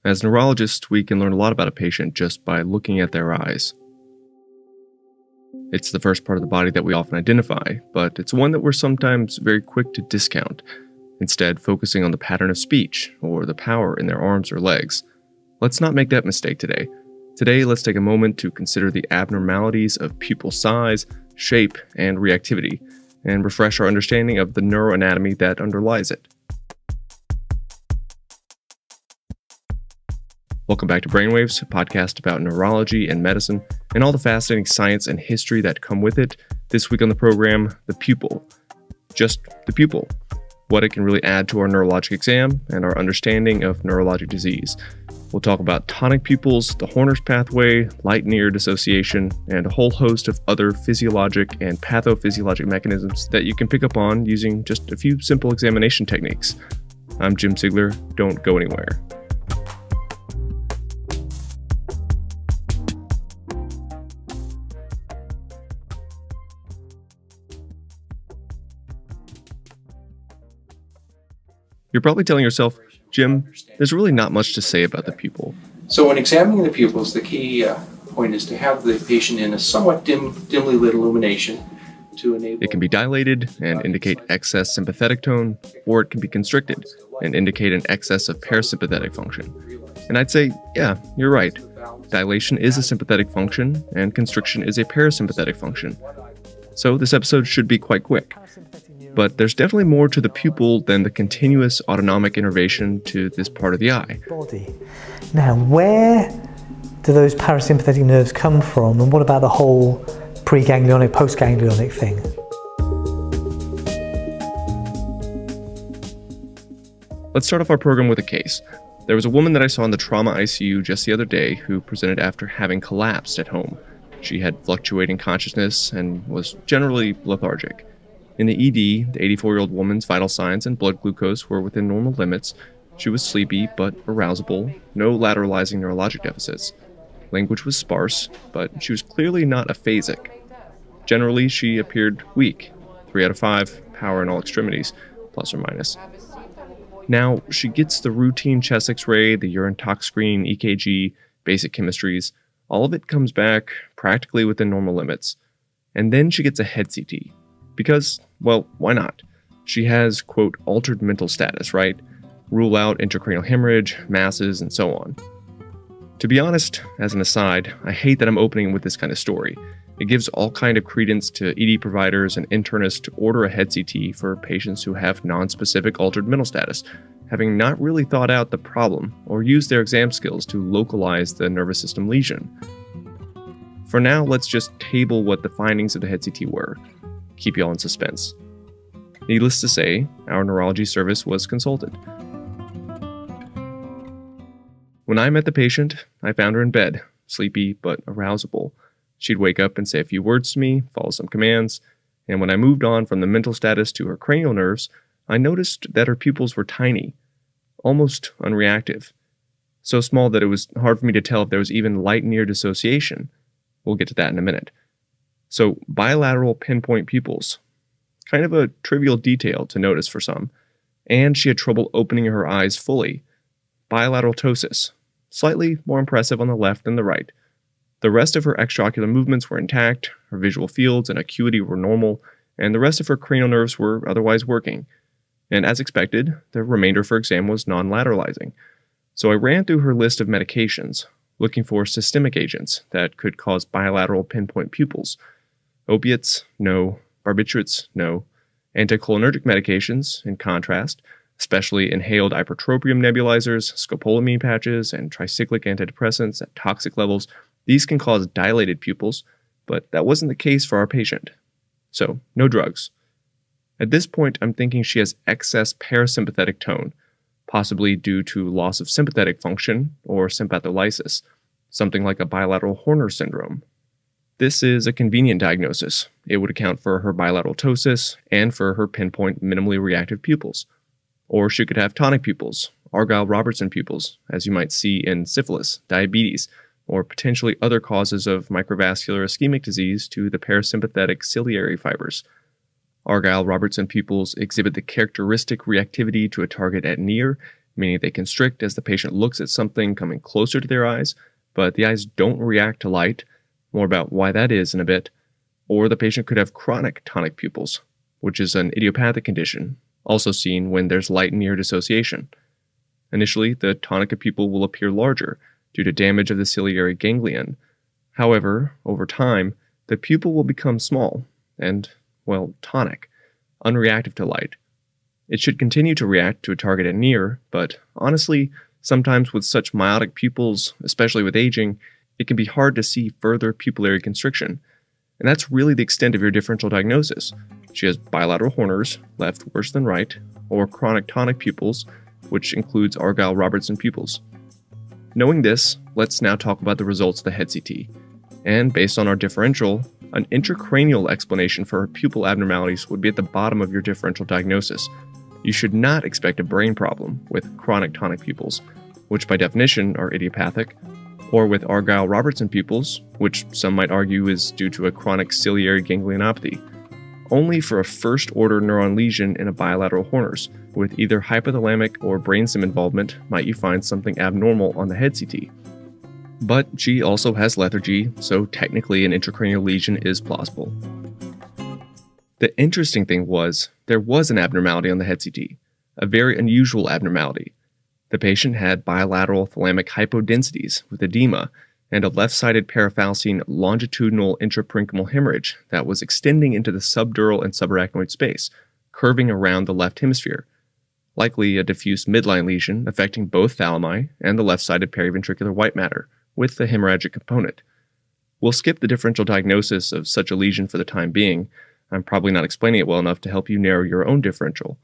As neurologists, we can learn a lot about a patient just by looking at their eyes. It's the first part of the body that we often identify, but it's one that we're sometimes very quick to discount, instead focusing on the pattern of speech or the power in their arms or legs. Let's not make that mistake today. Today, let's take a moment to consider the abnormalities of pupil size, shape, and reactivity, and refresh our understanding of the neuroanatomy that underlies it. Welcome back to Brainwaves, a podcast about neurology and medicine, and all the fascinating science and history that come with it. This week on the program, the pupil. Just the pupil. What it can really add to our neurologic exam and our understanding of neurologic disease. We'll talk about tonic pupils, the Horner's pathway, light-near dissociation, and a whole host of other physiologic and pathophysiologic mechanisms that you can pick up on using just a few simple examination techniques. I'm Jim Sigler. Don't go anywhere. You're probably telling yourself, Jim, there's really not much to say about the pupil. So when examining the pupils, the key point is to have the patient in a somewhat dimly lit illumination to enable... It can be dilated and indicate excess sympathetic tone, or it can be constricted and indicate an excess of parasympathetic function. And I'd say, yeah, you're right. Dilation is a sympathetic function, and constriction is a parasympathetic function. So this episode should be quite quick. But there's definitely more to the pupil than the continuous autonomic innervation to this part of the eye. Body. Now, where do those parasympathetic nerves come from, and what about the whole preganglionic, postganglionic thing? Let's start off our program with a case. There was a woman that I saw in the trauma ICU just the other day who presented after having collapsed at home. She had fluctuating consciousness and was generally lethargic. In the ED, the 84-year-old woman's vital signs and blood glucose were within normal limits. She was sleepy but arousable, no lateralizing neurologic deficits. Language was sparse, but she was clearly not aphasic. Generally, she appeared weak, 3 out of 5, power in all extremities, plus or minus. Now, she gets the routine chest x-ray, the urine tox screen, EKG, basic chemistries. All of it comes back practically within normal limits. And then she gets a head CT. Because, well, why not? She has, quote, altered mental status, right? Rule out intracranial hemorrhage, masses, and so on. To be honest, as an aside, I hate that I'm opening with this kind of story. It gives all kind of credence to ED providers and internists to order a head CT for patients who have non-specific altered mental status, having not really thought out the problem or used their exam skills to localize the nervous system lesion. For now, let's just table what the findings of the head CT were. Keep y'all in suspense. Needless to say, our neurology service was consulted. When I met the patient, I found her in bed, sleepy but arousable. She'd wake up and say a few words to me, follow some commands, and when I moved on from the mental status to her cranial nerves, I noticed that her pupils were tiny, almost unreactive. So small that it was hard for me to tell if there was even light-near dissociation. We'll get to that in a minute. So, bilateral pinpoint pupils. Kind of a trivial detail to notice for some. And she had trouble opening her eyes fully. Bilateral ptosis. Slightly more impressive on the left than the right. The rest of her extraocular movements were intact, her visual fields and acuity were normal, and the rest of her cranial nerves were otherwise working. And as expected, the remainder of her exam was non-lateralizing. So I ran through her list of medications, looking for systemic agents that could cause bilateral pinpoint pupils. Opiates, no. Barbiturates, no. Anticholinergic medications, in contrast, especially inhaled ipratropium nebulizers, scopolamine patches, and tricyclic antidepressants at toxic levels, these can cause dilated pupils, but that wasn't the case for our patient. So, no drugs. At this point, I'm thinking she has excess parasympathetic tone, possibly due to loss of sympathetic function or sympatholysis, something like a bilateral Horner syndrome. This is a convenient diagnosis. It would account for her bilateral ptosis and for her pinpoint minimally reactive pupils. Or she could have tonic pupils, Argyll Robertson pupils, as you might see in syphilis, diabetes, or potentially other causes of microvascular ischemic disease to the parasympathetic ciliary fibers. Argyll Robertson pupils exhibit the characteristic reactivity to a target at near meaning they constrict as the patient looks at something coming closer to their eyes, but the eyes don't react to light. More about why that is in a bit. Or the patient could have chronic tonic pupils, which is an idiopathic condition, also seen when there's light near dissociation. Initially, the tonic pupil will appear larger due to damage of the ciliary ganglion. However, over time, the pupil will become small and, well, tonic, unreactive to light. It should continue to react to a target at near, but honestly, sometimes with such myotic pupils, especially with aging, it can be hard to see further pupillary constriction. And that's really the extent of your differential diagnosis. She has bilateral Horners, left worse than right, or chronic tonic pupils, which includes Argyll Robertson pupils. Knowing this, let's now talk about the results of the head CT. And based on our differential, an intracranial explanation for her pupil abnormalities would be at the bottom of your differential diagnosis. You should not expect a brain problem with chronic tonic pupils, which by definition are idiopathic, or with Argyll Robertson pupils, which some might argue is due to a chronic ciliary ganglionopathy. Only for a first-order neuron lesion in a bilateral Horners, with either hypothalamic or brainstem involvement, might you find something abnormal on the head CT. But she also has lethargy, so technically an intracranial lesion is plausible. The interesting thing was, there was an abnormality on the head CT, a very unusual abnormality. The patient had bilateral thalamic hypodensities with edema and a left-sided parafalcine longitudinal intraparenchymal hemorrhage that was extending into the subdural and subarachnoid space, curving around the left hemisphere, likely a diffuse midline lesion affecting both thalami and the left-sided periventricular white matter, with the hemorrhagic component. We'll skip the differential diagnosis of such a lesion for the time being. I'm probably not explaining it well enough to help you narrow your own differential.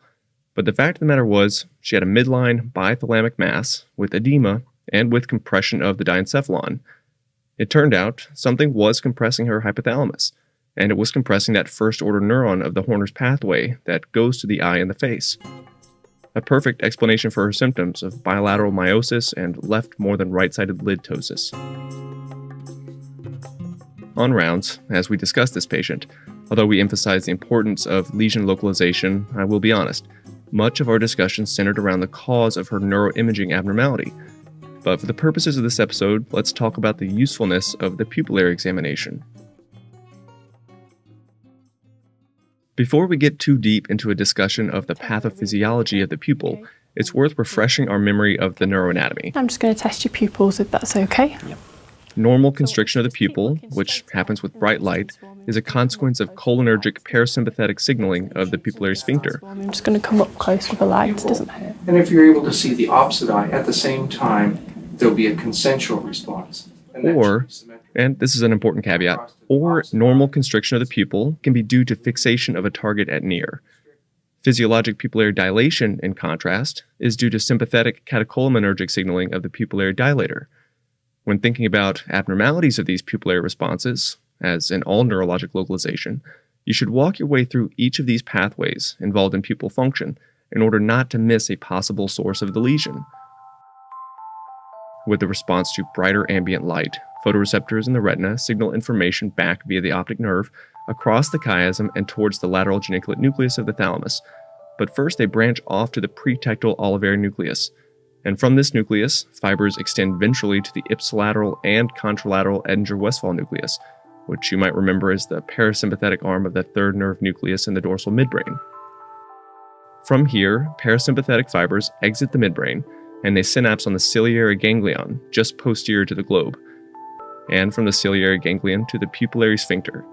But the fact of the matter was, she had a midline bithalamic mass with edema and with compression of the diencephalon. It turned out something was compressing her hypothalamus, and it was compressing that first-order neuron of the Horner's pathway that goes to the eye and the face. A perfect explanation for her symptoms of bilateral meiosis and left more than right-sided lid ptosis. On rounds, as we discuss this patient, although we emphasize the importance of lesion localization, I will be honest, much of our discussion centered around the cause of her neuroimaging abnormality. But for the purposes of this episode, let's talk about the usefulness of the pupillary examination. Before we get too deep into a discussion of the pathophysiology of the pupil, it's worth refreshing our memory of the neuroanatomy. I'm just going to test your pupils if that's okay. Yep. Normal constriction of the pupil, which happens with bright light, is a consequence of cholinergic parasympathetic signaling of the pupillary sphincter. I'm just going to come up close with the light, doesn't hurt. And if you're able to see the opposite eye at the same time, there'll be a consensual response. Or, and this is an important caveat, or normal constriction of the pupil can be due to fixation of a target at near. Physiologic pupillary dilation, in contrast, is due to sympathetic catecholinergic signaling of the pupillary dilator. When thinking about abnormalities of these pupillary responses, as in all neurologic localization, you should walk your way through each of these pathways involved in pupil function in order not to miss a possible source of the lesion. With the response to brighter ambient light, photoreceptors in the retina signal information back via the optic nerve across the chiasm and towards the lateral geniculate nucleus of the thalamus. But first they branch off to the pretectal olivary nucleus. And from this nucleus, fibers extend ventrally to the ipsilateral and contralateral Edinger-Westphal nucleus, which you might remember as the parasympathetic arm of the third nerve nucleus in the dorsal midbrain. From here, parasympathetic fibers exit the midbrain, and they synapse on the ciliary ganglion, just posterior to the globe, and from the ciliary ganglion to the pupillary sphincter.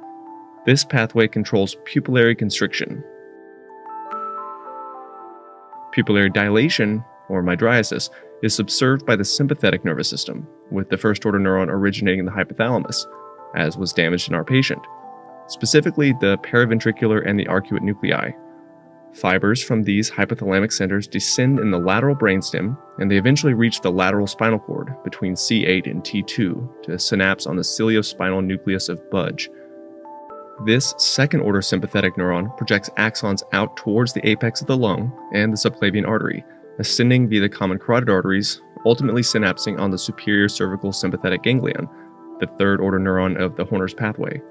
This pathway controls pupillary constriction. Pupillary dilation, or mydriasis, is subserved by the sympathetic nervous system, with the first-order neuron originating in the hypothalamus, as was damaged in our patient, specifically the paraventricular and the arcuate nuclei. Fibers from these hypothalamic centers descend in the lateral brainstem, and they eventually reach the lateral spinal cord between C8 and T2 to synapse on the ciliospinal nucleus of Budge. This second-order sympathetic neuron projects axons out towards the apex of the lung and the subclavian artery, ascending via the common carotid arteries, ultimately synapsing on the superior cervical sympathetic ganglion, the third-order neuron of the Horner's pathway.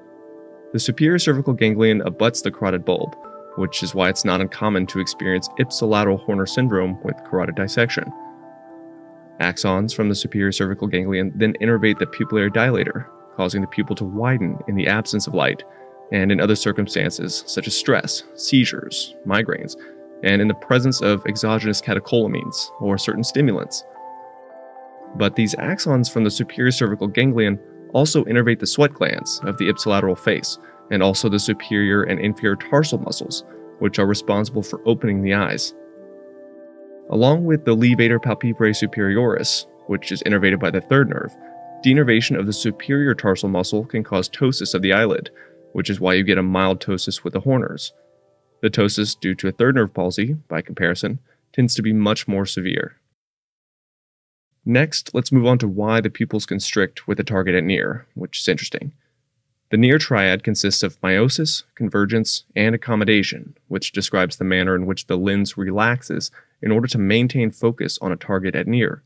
The superior cervical ganglion abuts the carotid bulb, which is why it's not uncommon to experience ipsilateral Horner syndrome with carotid dissection. Axons from the superior cervical ganglion then innervate the pupillary dilator, causing the pupil to widen in the absence of light, and in other circumstances such as stress, seizures, migraines, and in the presence of exogenous catecholamines or certain stimulants. But these axons from the superior cervical ganglion also innervate the sweat glands of the ipsilateral face, and also the superior and inferior tarsal muscles, which are responsible for opening the eyes. Along with the levator palpebrae superioris, which is innervated by the third nerve, denervation of the superior tarsal muscle can cause ptosis of the eyelid, which is why you get a mild ptosis with the Horners. The ptosis due to a third nerve palsy, by comparison, tends to be much more severe. Next, let's move on to why the pupils constrict with a target at near, which is interesting. The near triad consists of meiosis, convergence, and accommodation, which describes the manner in which the lens relaxes in order to maintain focus on a target at near.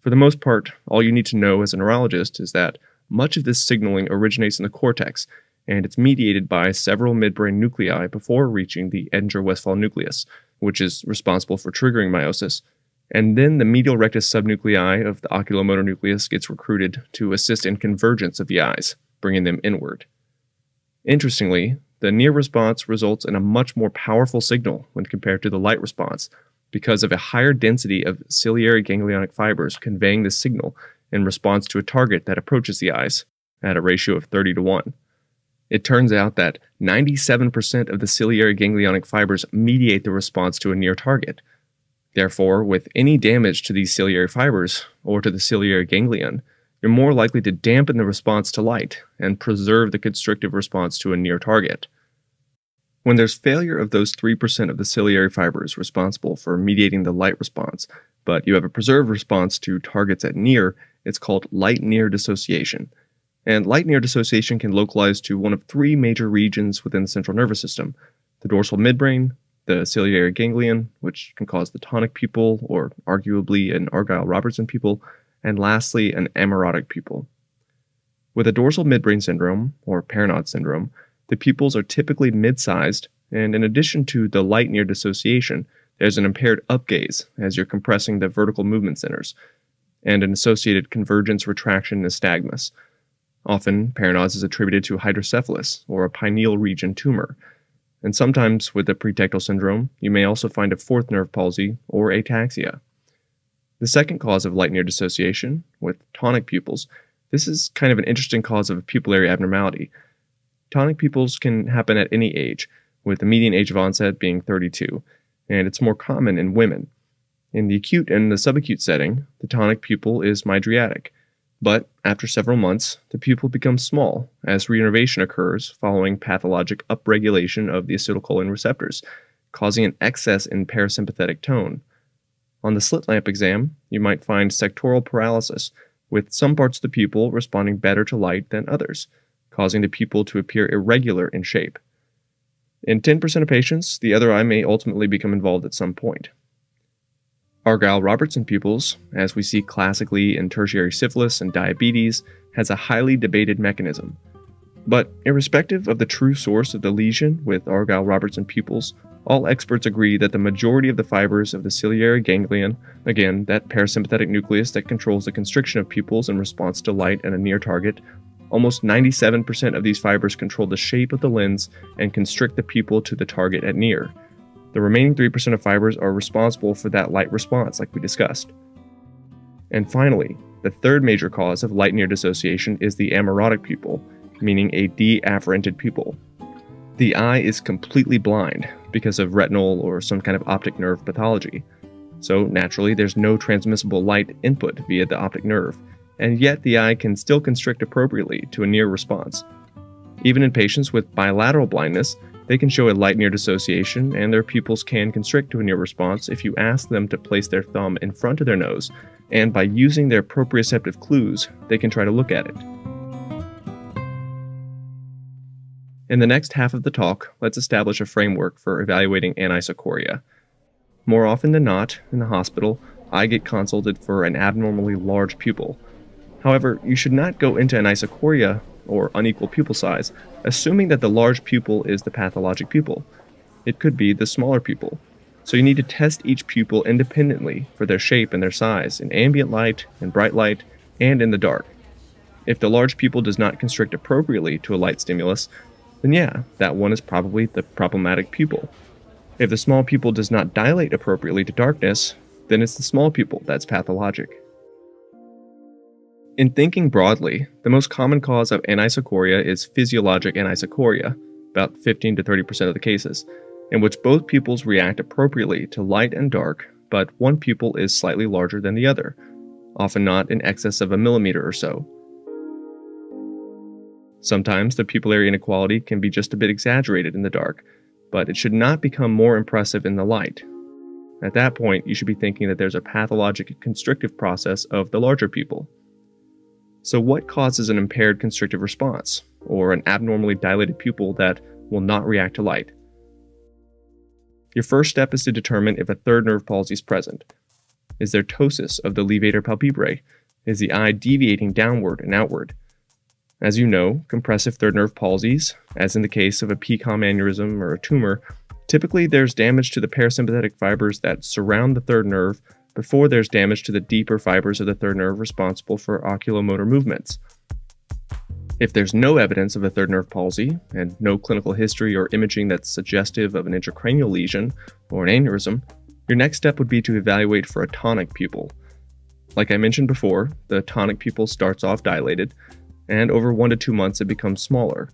For the most part, all you need to know as a neurologist is that much of this signaling originates in the cortex, and it's mediated by several midbrain nuclei before reaching the Edinger-Westphal nucleus, which is responsible for triggering meiosis, and then the medial rectus subnuclei of the oculomotor nucleus gets recruited to assist in convergence of the eyes, bringing them inward. Interestingly, the near response results in a much more powerful signal when compared to the light response because of a higher density of ciliary ganglionic fibers conveying the signal in response to a target that approaches the eyes at a ratio of 30:1. It turns out that 97% of the ciliary ganglionic fibers mediate the response to a near target. Therefore, with any damage to these ciliary fibers or to the ciliary ganglion, you're more likely to dampen the response to light and preserve the constrictive response to a near target. When there's failure of those 3% of the ciliary fibers responsible for mediating the light response, but you have a preserved response to targets at near, it's called light-near dissociation. And light-near dissociation can localize to one of three major regions within the central nervous system: the dorsal midbrain, the ciliary ganglion, which can cause the tonic pupil, or arguably an Argyll-Robertson pupil, and lastly, an amaurotic pupil. With a dorsal midbrain syndrome, or Parinod syndrome, the pupils are typically mid-sized, and in addition to the light-near dissociation, there's an impaired upgaze as you're compressing the vertical movement centers, and an associated convergence, retraction, nystagmus. Often, Parinod's is attributed to hydrocephalus, or a pineal region tumor, and sometimes with the pretectal syndrome, you may also find a fourth nerve palsy or ataxia. The second cause of light-near dissociation, with tonic pupils, this is kind of an interesting cause of a pupillary abnormality. Tonic pupils can happen at any age, with the median age of onset being 32, and it's more common in women. In the acute and the subacute setting, the tonic pupil is mydriatic, but after several months, the pupil becomes small as reinnervation occurs following pathologic upregulation of the acetylcholine receptors, causing an excess in parasympathetic tone. On the slit lamp exam, you might find sectoral paralysis, with some parts of the pupil responding better to light than others, causing the pupil to appear irregular in shape. In 10% of patients, the other eye may ultimately become involved at some point. Argyll-Robertson pupils, as we see classically in tertiary syphilis and diabetes, has a highly debated mechanism. But irrespective of the true source of the lesion with Argyll-Robertson pupils, all experts agree that the majority of the fibers of the ciliary ganglion, again, that parasympathetic nucleus that controls the constriction of pupils in response to light and a near target, almost 97% of these fibers control the shape of the lens and constrict the pupil to the target at near. The remaining 3% of fibers are responsible for that light response, like we discussed. And finally, the third major cause of light-near dissociation is the amaurotic pupil, meaning a de-afferented pupil. The eye is completely blind because of retinal or some kind of optic nerve pathology. So naturally, there's no transmissible light input via the optic nerve, and yet the eye can still constrict appropriately to a near response. Even in patients with bilateral blindness, they can show a light-near dissociation, and their pupils can constrict to a near response if you ask them to place their thumb in front of their nose, and by using their proprioceptive clues, they can try to look at it. In the next half of the talk, let's establish a framework for evaluating anisocoria. More often than not, in the hospital, I get consulted for an abnormally large pupil. However, you should not go into anisocoria, or unequal pupil size, assuming that the large pupil is the pathologic pupil. it could be the smaller pupil. So you need to test each pupil independently for their shape and their size in ambient light, in bright light, and in the dark. If the large pupil does not constrict appropriately to a light stimulus, then yeah, that one is probably the problematic pupil. If the small pupil does not dilate appropriately to darkness, then it's the small pupil that's pathologic. In thinking broadly, the most common cause of anisocoria is physiologic anisocoria, about 15 to 30% of the cases, in which both pupils react appropriately to light and dark, but one pupil is slightly larger than the other, often not in excess of a millimeter or so. Sometimes the pupillary inequality can be just a bit exaggerated in the dark, but it should not become more impressive in the light. At that point, you should be thinking that there's a pathologic constrictive process of the larger pupil. So what causes an impaired constrictive response, or an abnormally dilated pupil that will not react to light? Your first step is to determine if a third nerve palsy is present. Is there ptosis of the levator palpebrae? Is the eye deviating downward and outward? As you know, compressive third nerve palsies, as in the case of a PCOM aneurysm or a tumor, typically there's damage to the parasympathetic fibers that surround the third nerve before there's damage to the deeper fibers of the third nerve responsible for oculomotor movements. If there's no evidence of a third nerve palsy, and no clinical history or imaging that's suggestive of an intracranial lesion or an aneurysm, your next step would be to evaluate for a tonic pupil. Like I mentioned before, the tonic pupil starts off dilated, and over 1 to 2 months it becomes smaller.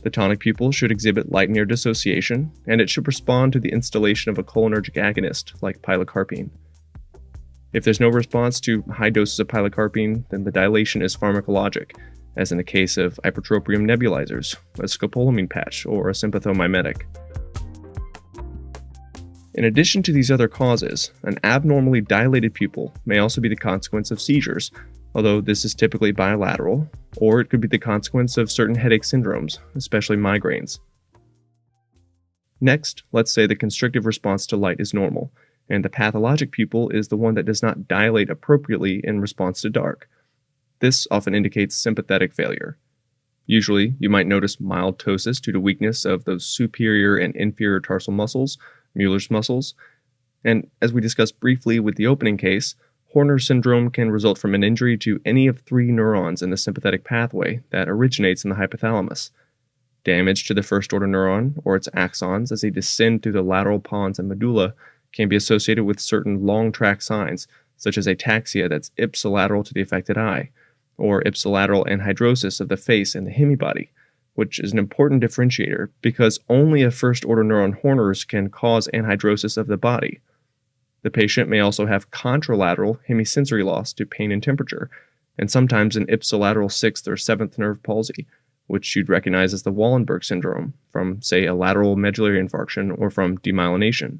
The tonic pupil should exhibit light near dissociation, and it should respond to the installation of a cholinergic agonist like pilocarpine. If there's no response to high doses of pilocarpine, then the dilation is pharmacologic, as in the case of ipratropium nebulizers, a scopolamine patch, or a sympathomimetic. In addition to these other causes, an abnormally dilated pupil may also be the consequence of seizures, although this is typically bilateral, or it could be the consequence of certain headache syndromes, especially migraines. Next, let's say the constrictive response to light is normal, and the pathologic pupil is the one that does not dilate appropriately in response to dark. This often indicates sympathetic failure. Usually, you might notice mild ptosis due to weakness of those superior and inferior tarsal muscles, Mueller's muscles, and as we discussed briefly with the opening case, Horner syndrome can result from an injury to any of 3 neurons in the sympathetic pathway that originates in the hypothalamus. Damage to the first-order neuron, or its axons, as they descend through the lateral pons and medulla, can be associated with certain long-track signs, such as ataxia that's ipsilateral to the affected eye, or ipsilateral anhidrosis of the face and the hemibody, which is an important differentiator because only a first-order neuron Horner's can cause anhidrosis of the body. The patient may also have contralateral hemisensory loss to pain and temperature, and sometimes an ipsilateral 6th or 7th nerve palsy, which you'd recognize as the Wallenberg syndrome from, say, a lateral medullary infarction or from demyelination.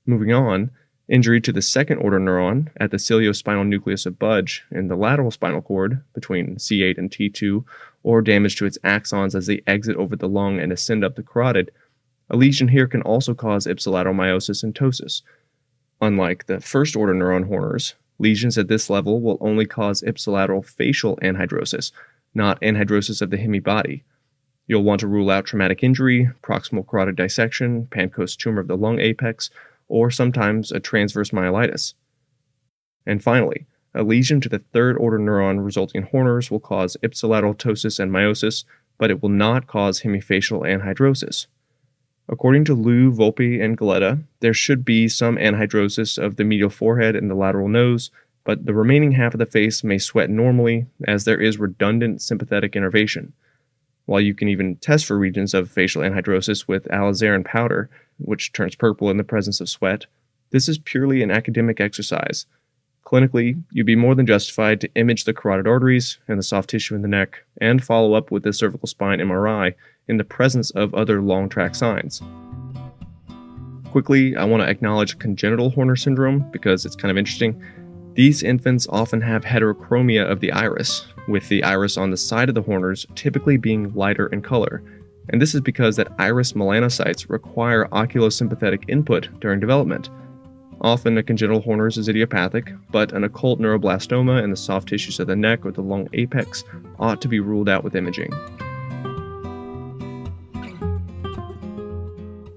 Moving on, injury to the second-order neuron at the ciliospinal nucleus of Budge in the lateral spinal cord between C8 and T2, or damage to its axons as they exit over the lung and ascend up the carotid. A lesion here can also cause ipsilateral meiosis and ptosis. Unlike the first-order neuron Horner's, lesions at this level will only cause ipsilateral facial anhidrosis, not anhidrosis of the hemibody. You'll want to rule out traumatic injury, proximal carotid dissection, Pancoast tumor of the lung apex, or sometimes a transverse myelitis. And finally, a lesion to the third-order neuron resulting in Horner's will cause ipsilateral ptosis and meiosis, but it will not cause hemifacial anhidrosis. According to Liu, Volpe, and Galetta, there should be some anhidrosis of the medial forehead and the lateral nose, but the remaining half of the face may sweat normally as there is redundant sympathetic innervation. While you can even test for regions of facial anhidrosis with alizarin powder, which turns purple in the presence of sweat, this is purely an academic exercise. Clinically, you'd be more than justified to image the carotid arteries and the soft tissue in the neck and follow up with the cervical spine MRI in the presence of other long-track signs. Quickly, I want to acknowledge congenital Horner syndrome because it's kind of interesting. These infants often have heterochromia of the iris, with the iris on the side of the Horner's typically being lighter in color, and this is because that iris melanocytes require oculosympathetic input during development. Often a congenital Horner's is idiopathic, but an occult neuroblastoma in the soft tissues of the neck or the lung apex ought to be ruled out with imaging.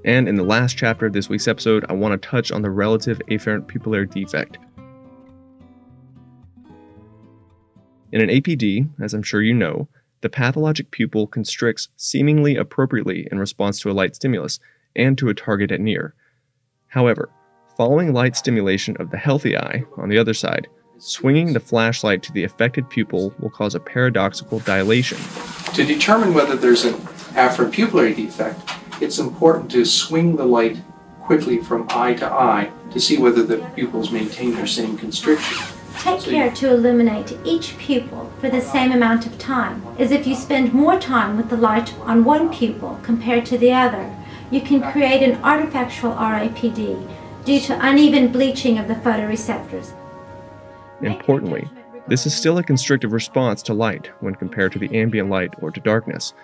And in the last chapter of this week's episode, I want to touch on the relative afferent pupillary defect. In an APD, as I'm sure you know, the pathologic pupil constricts seemingly appropriately in response to a light stimulus and to a target at near. However, following light stimulation of the healthy eye, on the other side, swinging the flashlight to the affected pupil will cause a paradoxical dilation. To determine whether there's an afferent pupillary defect, it's important to swing the light quickly from eye to eye to see whether the pupils maintain their same constriction. Take care to illuminate each pupil for the same amount of time, as if you spend more time with the light on one pupil compared to the other. You can create an artifactual RAPD due to uneven bleaching of the photoreceptors. Importantly, this is still a constrictive response to light when compared to the ambient light or to darkness.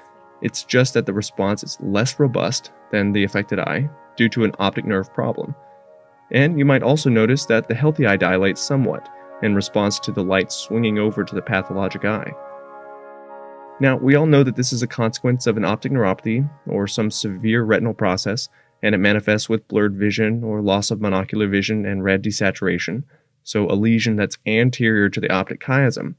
It's just that the response is less robust than the affected eye due to an optic nerve problem. And you might also notice that the healthy eye dilates somewhat in response to the light swinging over to the pathologic eye. Now, we all know that this is a consequence of an optic neuropathy or some severe retinal process, and it manifests with blurred vision or loss of monocular vision and red desaturation, so a lesion that's anterior to the optic chiasm.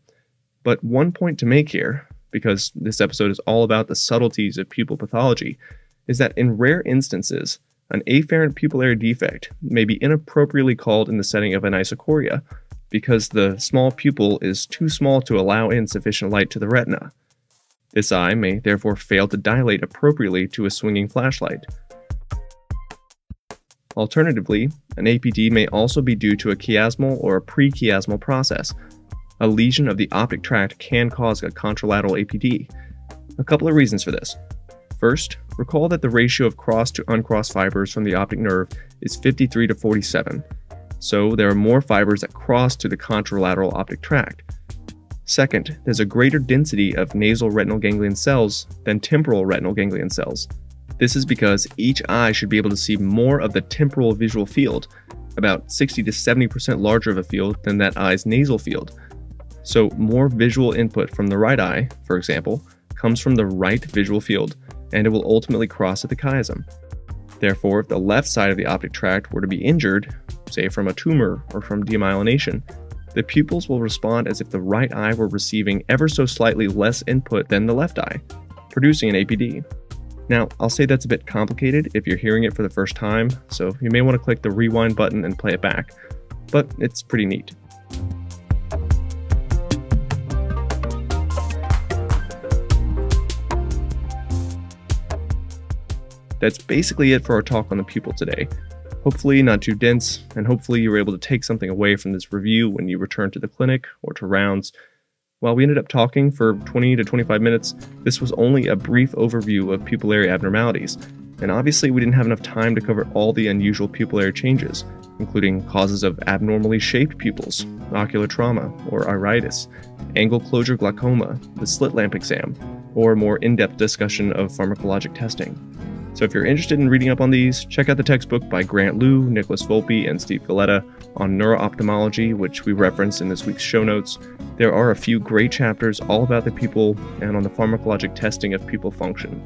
But one point to make here, because this episode is all about the subtleties of pupil pathology, is that in rare instances, an afferent pupillary defect may be inappropriately called in the setting of anisocoria, because the small pupil is too small to allow in sufficient light to the retina. This eye may therefore fail to dilate appropriately to a swinging flashlight. Alternatively, an APD may also be due to a chiasmal or a prechiasmal process. A lesion of the optic tract can cause a contralateral APD. A couple of reasons for this. First, recall that the ratio of crossed to uncrossed fibers from the optic nerve is 53 to 47. So there are more fibers that cross to the contralateral optic tract. Second, there's a greater density of nasal retinal ganglion cells than temporal retinal ganglion cells. This is because each eye should be able to see more of the temporal visual field, about 60 to 70% larger of a field than that eye's nasal field. So more visual input from the right eye, for example, comes from the right visual field, and it will ultimately cross at the chiasm. Therefore, if the left side of the optic tract were to be injured, say from a tumor or from demyelination, the pupils will respond as if the right eye were receiving ever so slightly less input than the left eye, producing an APD. Now, I'll say that's a bit complicated if you're hearing it for the first time, so you may want to click the rewind button and play it back, but it's pretty neat. That's basically it for our talk on the pupil today. Hopefully not too dense, and hopefully you were able to take something away from this review when you return to the clinic or to rounds. While we ended up talking for 20 to 25 minutes, this was only a brief overview of pupillary abnormalities, and obviously we didn't have enough time to cover all the unusual pupillary changes, including causes of abnormally shaped pupils, ocular trauma or iritis, angle closure glaucoma, the slit lamp exam, or a more in-depth discussion of pharmacologic testing. So if you're interested in reading up on these, check out the textbook by Grant Liu, Nicholas Volpe, and Steve Valletta on neuroophthalmology, which we referenced in this week's show notes. There are a few great chapters all about the pupil and on the pharmacologic testing of pupil function.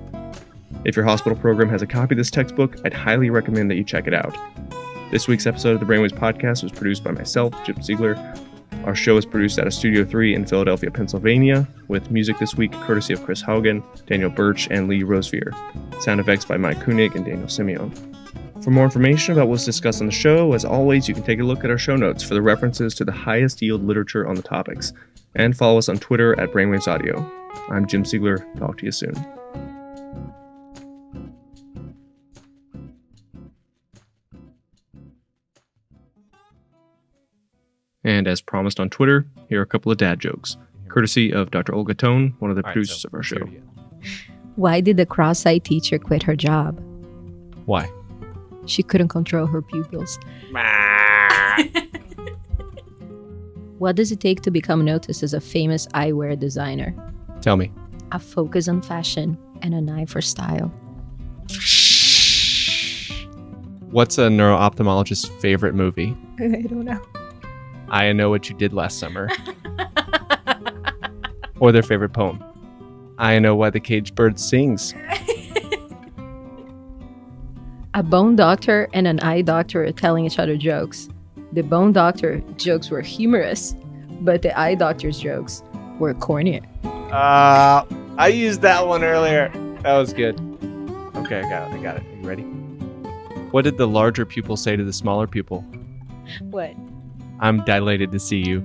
If your hospital program has a copy of this textbook, I'd highly recommend that you check it out. This week's episode of the Brainwaves Podcast was produced by myself, Jim Ziegler. Our show is produced out of Studio 3 in Philadelphia, Pennsylvania, with music this week courtesy of Chris Haugen, Daniel Birch, and Lee Rosevear. Sound effects by Mike Koenig and Daniel Simeon. For more information about what's discussed on the show, as always, you can take a look at our show notes for the references to the highest yield literature on the topics. And follow us on Twitter at Brainwaves Audio. I'm Jim Ziegler. Talk to you soon. And as promised on Twitter, here are a couple of dad jokes, courtesy of Dr. Olga Tone, one of the producers of our show. Why did the cross-eyed teacher quit her job? Why? She couldn't control her pupils. What does it take to become noticed as a famous eyewear designer? Tell me. A focus on fashion and an eye for style. What's a neuroophthalmologist's favorite movie? I don't know. I Know What You Did Last Summer. Or their favorite poem. I Know Why the Caged Bird Sings. A bone doctor and an eye doctor are telling each other jokes. The bone doctor jokes were humorous, but the eye doctor's jokes were corny. I used that one earlier. That was good. Okay, I got it. Are you ready? What did the larger pupil say to the smaller pupil? What? I'm dilated to see you.